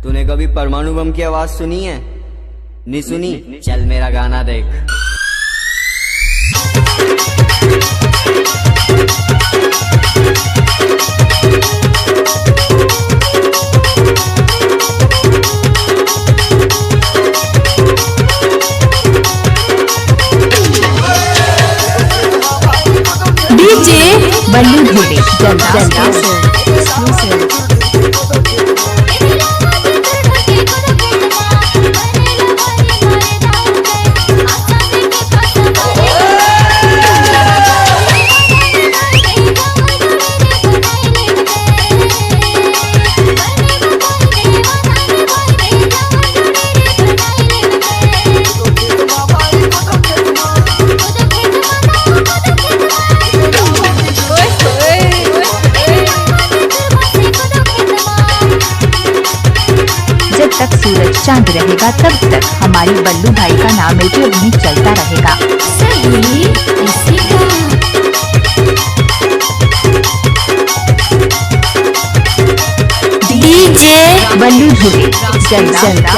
तूने कभी परमाणु बम की आवाज सुनी है? नहीं सुनी? चल मेरा गाना देख। डीजे बल्लू धुले जल्दा जब तक सूरज चांद रहेगा तब तक हमारी बल्लू भाई का नाम यूट्यूब में चलता रहेगा। सही इसी डीजे बल्लू धुले जल्दा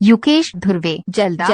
युकेश धुर्वे जल्दा